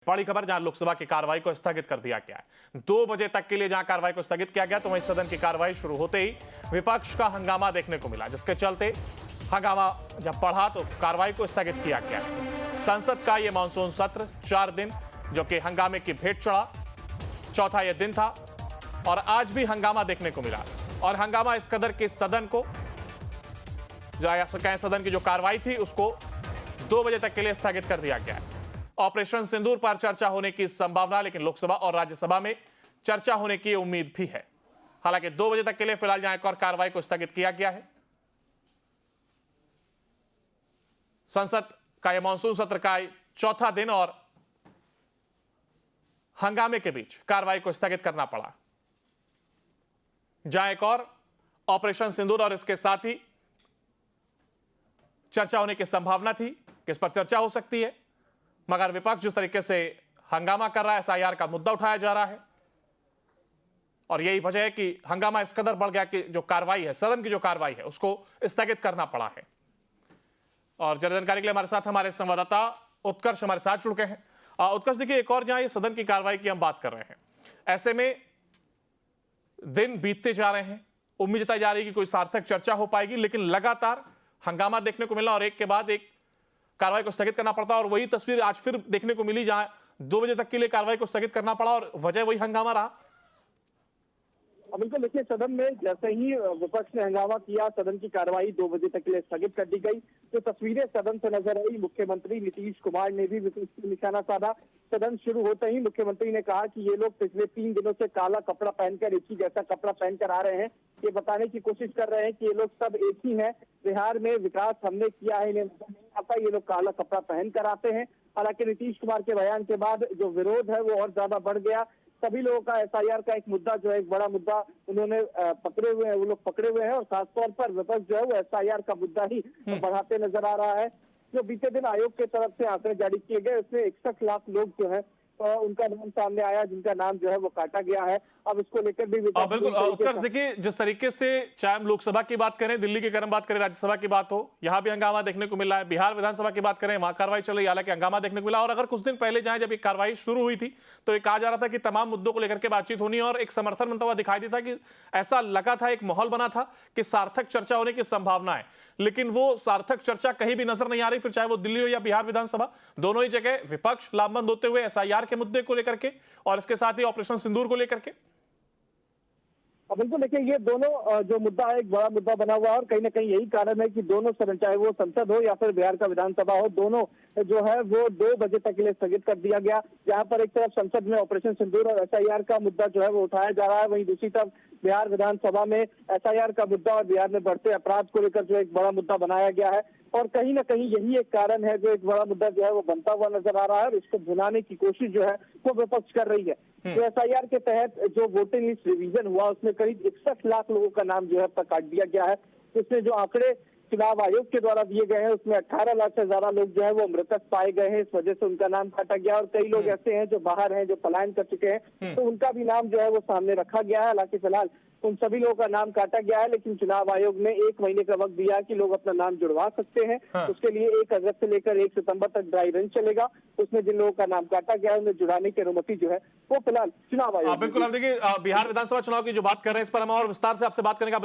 बड़ी खबर, जहां लोकसभा की कार्रवाई को स्थगित कर दिया गया है। 2 बजे तक के लिए जहां कार्रवाई को स्थगित किया गया, तो वहीं सदन की कार्रवाई शुरू होते ही विपक्ष का हंगामा देखने को मिला, जिसके चलते हंगामा जब बढ़ा तो कार्रवाई को स्थगित किया गया। संसद का यह मानसून सत्र 4 दिन जो कि हंगामे की भेंट चढ़ा, चौथा यह दिन था और आज भी हंगामा देखने को मिला। और हंगामा इस कदर के सदन को सदन की जो कार्रवाई थी उसको 2 बजे तक के लिए स्थगित कर दिया गया है। ऑपरेशन सिंदूर पर चर्चा होने की संभावना, लेकिन लोकसभा और राज्यसभा में चर्चा होने की उम्मीद भी है। हालांकि 2 बजे तक के लिए फिलहाल यहां एक और कार्रवाई को स्थगित किया गया है। संसद का यह मानसून सत्र का चौथा दिन और हंगामे के बीच कार्रवाई को स्थगित करना पड़ा। जहां एक और ऑपरेशन सिंदूर और इसके साथ ही चर्चा होने की संभावना थी कि इस पर चर्चा हो सकती है, मगर विपक्ष जिस तरीके से हंगामा कर रहा है, एसआईआर का मुद्दा उठाया जा रहा है और यही वजह है कि हंगामा इस कदर बढ़ गया कि जो कार्रवाई है, सदन की जो कार्रवाई है, उसको स्थगित करना पड़ा है। और ज्यादा जानकारी के लिए हमारे साथ हमारे संवाददाता उत्कर्ष हमारे साथ जुड़ गए हैं। उत्कर्ष, देखिए, एक और जहां ये सदन की कार्रवाई की हम बात कर रहे हैं, ऐसे में दिन बीतते जा रहे हैं, उम्मीद जताई जा रही है कि कोई सार्थक चर्चा हो पाएगी, लेकिन लगातार हंगामा देखने को मिला और एक के बाद एक कार्रवाई को स्थगित करना पड़ता। और वही तस्वीर आज फिर देखने को मिली, जहां 2 बजे तक के लिए कार्रवाई को स्थगित करना पड़ा और वजह वही हंगामा रहा। बिल्कुल, देखिए, सदन में जैसे ही विपक्ष ने हंगामा किया, सदन की कार्रवाई 2 बजे तक के लिए स्थगित कर दी गई। जो तस्वीरें सदन से नजर आई, मुख्यमंत्री नीतीश कुमार ने भी विपक्ष पर निशाना साधा। सदन शुरू होते ही मुख्यमंत्री ने कहा कि ये लोग पिछले 3 दिनों से काला कपड़ा पहनकर, एक ही जैसा कपड़ा पहनकर आ रहे हैं। ये बताने की कोशिश कर रहे हैं कि ये लोग सब एक ही हैं, बिहार में विकास हमने किया है, इन्हें नहीं आता, ये लोग काला कपड़ा पहन कर आते हैं। हालांकि नीतीश कुमार के बयान के बाद जो विरोध है वो और ज्यादा बढ़ गया। सभी लोगों का एसआईआर का एक मुद्दा जो है, एक बड़ा मुद्दा उन्होंने पकड़े हुए हैं, वो लोग पकड़े हुए हैं और खासतौर पर विपक्ष जो है वो एसआईआर का मुद्दा ही बढ़ाते नजर आ रहा है। जो बीते दिन आयोग की तरफ से आंकड़े जारी किए गए, उसमें 61 लाख लोग जो है उनका नाम सामने आया, जिनका नाम जो है वो काटा गया है। अब इसको लेकर भी बिल्कुल उत्कर्ष, देखिए, जिस तरीके से चाहे हम लोकसभा की बात करें, दिल्ली की बात करें, राज्यसभा की बात हो, यहां भी हंगामा देखने को मिला है। बिहार विधानसभा की बात करें, वहां कार्रवाई चल रही, हालांकि हंगामा देखने को मिला। और अगर कुछ दिन पहले जहां जब ये कार्रवाई शुरू हुई थी तो ये कहा जा रहा था कि तमाम मुद्दों को लेकर के बातचीत होनी और एक समर्थन बनता हुआ दिखाई देता कि ऐसा लगा था, एक माहौल बना था कि सार्थक चर्चा होने की संभावना है, लेकिन वो सार्थक चर्चा कहीं भी नजर नहीं आ रही। फिर चाहे वो दिल्ली हो या बिहार विधानसभा, दोनों ही जगह विपक्ष लामबंद होते हुए एसआईआर के मुद्दे को लेकर के और इसके साथ ही ऑपरेशन सिंदूर को लेकर के। बिल्कुल, देखिए, ये दोनों जो मुद्दा है एक बड़ा मुद्दा बना हुआ है और कहीं ना कहीं यही कारण है कि दोनों सदन, चाहे वो संसद हो या फिर बिहार का विधानसभा हो, दोनों जो है वो 2 बजे तक के लिए स्थगित कर दिया गया। जहां पर एक तरफ संसद में ऑपरेशन सिंदूर और एसआईआर का मुद्दा जो है वो उठाया जा रहा है, वहीं दूसरी तरफ बिहार विधानसभा में एसआईआर का मुद्दा और बिहार में बढ़ते अपराध को लेकर जो एक बड़ा मुद्दा बनाया गया है। और कहीं ना कहीं यही एक कारण है, जो एक बड़ा मुद्दा जो है वो बनता हुआ नजर आ रहा है और इसको भुनाने की कोशिश जो है वो विपक्ष कर रही है। तो एसआईआर के तहत जो वोटिंग लिस्ट रिवीजन हुआ, उसमें करीब 61 लाख लोगों का नाम जो है काट दिया गया है। इसमें जो आंकड़े चुनाव आयोग के द्वारा दिए गए हैं, उसमें 18 लाख से ज्यादा लोग जो है वो मृतक पाए गए हैं, इस वजह से उनका नाम काटा गया। और कई लोग ऐसे हैं जो बाहर हैं, जो पलायन कर चुके हैं, तो उनका भी नाम जो है वो सामने रखा गया है। हालांकि फिलहाल उन सभी लोगों का नाम काटा गया है, लेकिन चुनाव आयोग ने 1 महीने का वक्त दिया कि लोग अपना नाम जुड़वा सकते हैं। उसके लिए 1 अगस्त से लेकर 1 सितंबर तक ड्राई रन चलेगा। उसमें जिन लोगों का नाम काटा गया है उन्हें जुड़ाने की अनुमति जो है वो फिलहाल चुनाव आयोग। बिल्कुल, आप देखिए, बिहार विधानसभा चुनाव की जो बात कर रहे हैं, इस पर हम और विस्तार से आपसे बात करेंगे।